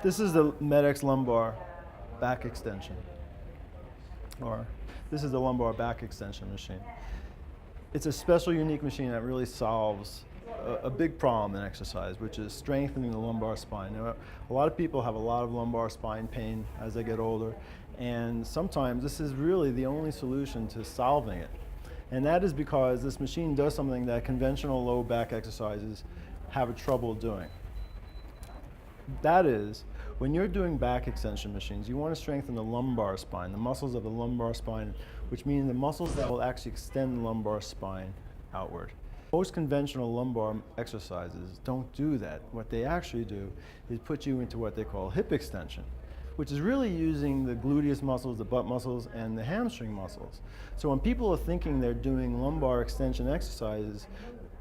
This is the Med-X lumbar back extension, or this is the lumbar back extension machine. It's a special, unique machine that really solves a big problem in exercise, which is strengthening the lumbar spine. Now, a lot of people have a lot of lumbar spine pain as they get older, and sometimes this is really the only solution to solving it. And that is because this machine does something that conventional low back exercises have trouble doing. That is, when you're doing back extension machines, you want to strengthen the lumbar spine, the muscles of the lumbar spine, which mean the muscles that will actually extend the lumbar spine outward. Most conventional lumbar exercises don't do that. What they actually do is put you into what they call hip extension, which is really using the gluteus muscles, the butt muscles, and the hamstring muscles. So when people are thinking they're doing lumbar extension exercises,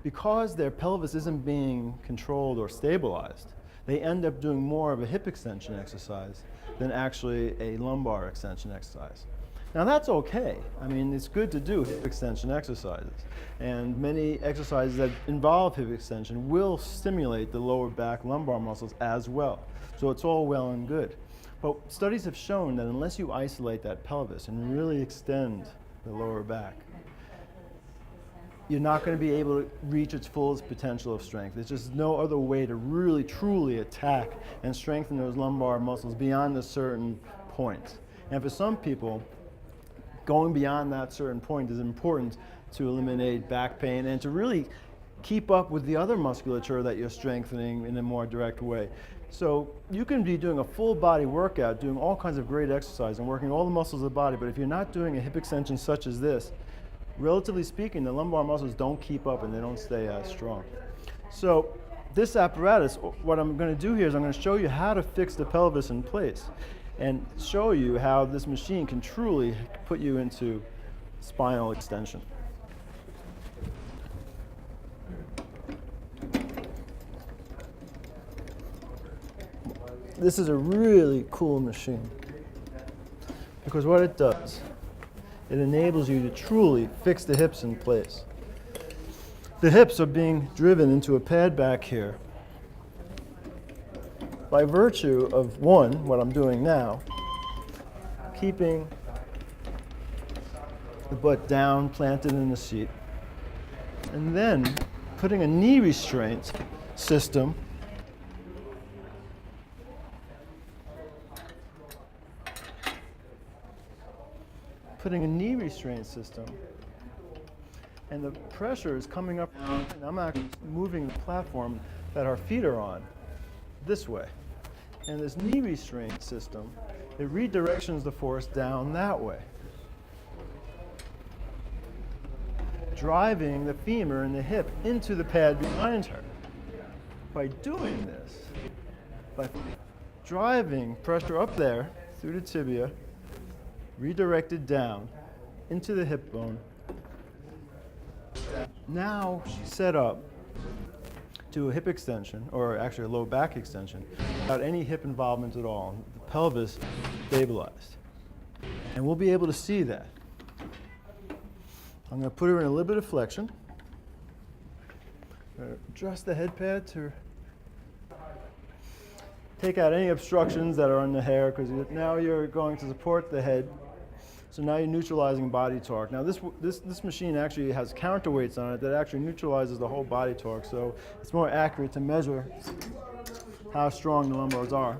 because their pelvis isn't being controlled or stabilized, they end up doing more of a hip extension exercise than actually a lumbar extension exercise. Now that's okay. I mean, it's good to do hip extension exercises. And many exercises that involve hip extension will stimulate the lower back lumbar muscles as well. So it's all well and good. But studies have shown that unless you isolate that pelvis and really extend the lower back, you're not going to be able to reach its fullest potential of strength. There's just no other way to really, truly attack and strengthen those lumbar muscles beyond a certain point. And for some people, going beyond that certain point is important to eliminate back pain and to really keep up with the other musculature that you're strengthening in a more direct way. So you can be doing a full body workout, doing all kinds of great exercise and working all the muscles of the body, but if you're not doing a hip extension such as this, relatively speaking, the lumbar muscles don't keep up and they don't stay as strong. So this apparatus, what I'm going to do here is I'm going to show you how to fix the pelvis in place and show you how this machine can truly put you into spinal extension. This is a really cool machine because what it does, it enables you to truly fix the hips in place. The hips are being driven into a pad back here by virtue of, one, what I'm doing now, keeping the butt down, planted in the seat, and then putting a knee restraint system and the pressure is coming up, and I'm actually moving the platform that our feet are on this way. And this knee restraint system, it redirections the force down that way, driving the femur and the hip into the pad behind her. By doing this, by driving pressure up there through the tibia, redirected down into the hip bone, now she's set up to a hip extension, or actually a low back extension, without any hip involvement at all. The pelvis stabilized. And we'll be able to see that. I'm going to put her in a little bit of flexion. Adjust the head pad to take out any obstructions that are on the hair, because now you're going to support the head. So now you're neutralizing body torque. Now this machine actually has counterweights on it that actually neutralizes the whole body torque, so it's more accurate to measure how strong the lumbars are.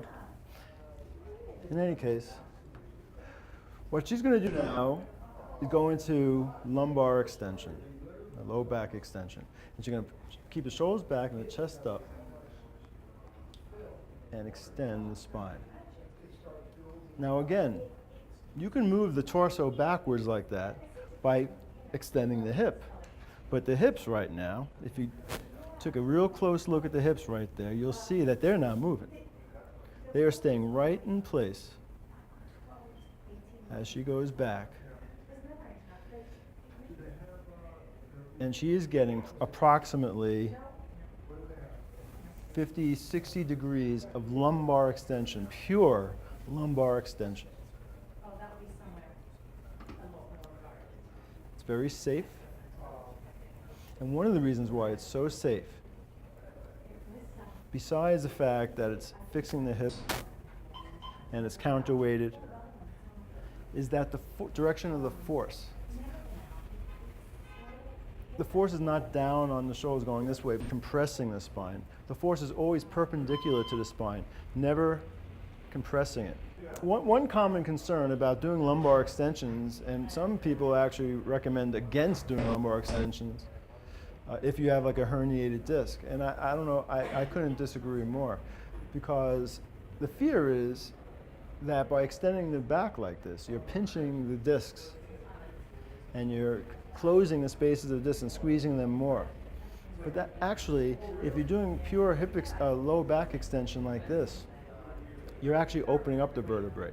In any case, what she's going to do now is go into lumbar extension, a low back extension. And she's going to keep the shoulders back and the chest up and extend the spine. Now again, you can move the torso backwards like that by extending the hip. But the hips right now, if you took a real close look at the hips right there, you'll see that they're not moving. They are staying right in place as she goes back. And she is getting approximately 50, 60 degrees of lumbar extension, pure lumbar extension. It's very safe. And one of the reasons why it's so safe, besides the fact that it's fixing the hip and it's counterweighted, is that the direction of the force. The force is not down on the shoulders going this way, compressing the spine. The force is always perpendicular to the spine, never compressing it. One common concern about doing lumbar extensions, and some people actually recommend against doing lumbar extensions, if you have like a herniated disc. And I don't know, I couldn't disagree more, because the fear is that by extending the back like this, you're pinching the discs and you're closing the spaces of the disc and squeezing them more. But that actually, if you're doing pure low back extension like this, you're actually opening up the vertebrae.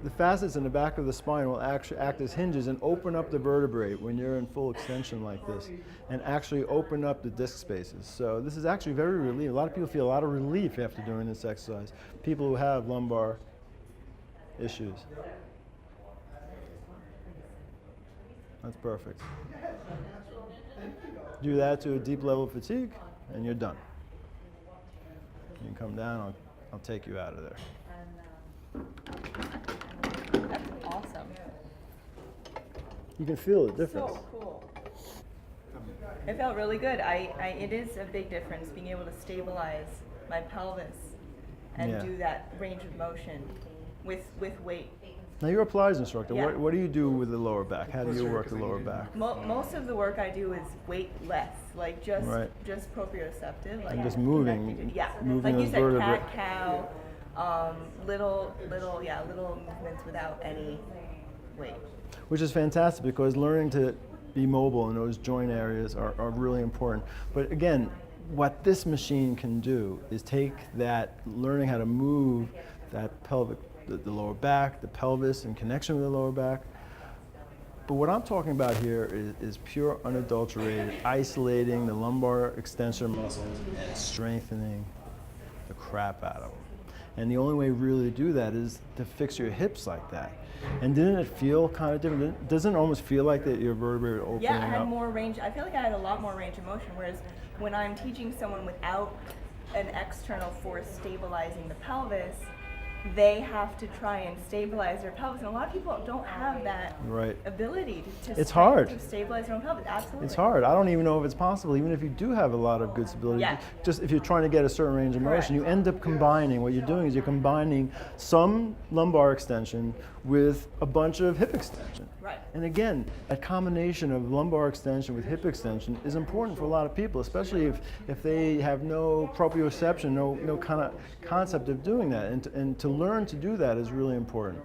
The facets in the back of the spine will actually act as hinges and open up the vertebrae when you're in full extension like this, and actually open up the disc spaces. So this is actually very relieving. A lot of people feel a lot of relief after doing this exercise, people who have lumbar issues. That's perfect. Do that to a deep level of fatigue, and you're done. You can come down, I'll take you out of there. That's awesome. You can feel the difference. So cool. It felt really good. It is a big difference being able to stabilize my pelvis and Yeah. do that range of motion with weight. Now you're a Pilates instructor. Yeah. What do you do with the lower back? How do you work the lower back? Most of the work I do is weightless, like just proprioceptive, like And just moving, moving like you those said, vertebrae. cat cow, little movements without any weight. Which is fantastic, because learning to be mobile in those joint areas are really important. But again, what this machine can do is take that, learning how to move that pelvic, the lower back, the pelvis in connection with the lower back. But what I'm talking about here is pure unadulterated, isolating the lumbar extensor muscles and strengthening the crap out of them. And the only way really to do that is to fix your hips like that. And didn't it feel kind of different? Doesn't it almost feel like that your vertebrae are opening Yeah, I had up? more range. I feel like I had a lot more range of motion, whereas when I'm teaching someone without an external force stabilizing the pelvis, they have to try and stabilize their pelvis. And a lot of people don't have that ability to It's hard. to stabilize their own pelvis. Absolutely. It's hard. I don't even know if it's possible, even if you do have a lot of good stability. Yeah. Just if you're trying to get a certain range of motion, you end up combining, what you're doing is you're combining some lumbar extension with a bunch of hip extension. Right. And again, that combination of lumbar extension with hip extension is important for a lot of people, especially if they have no proprioception, no kind of concept of doing that. And to learn to do that is really important.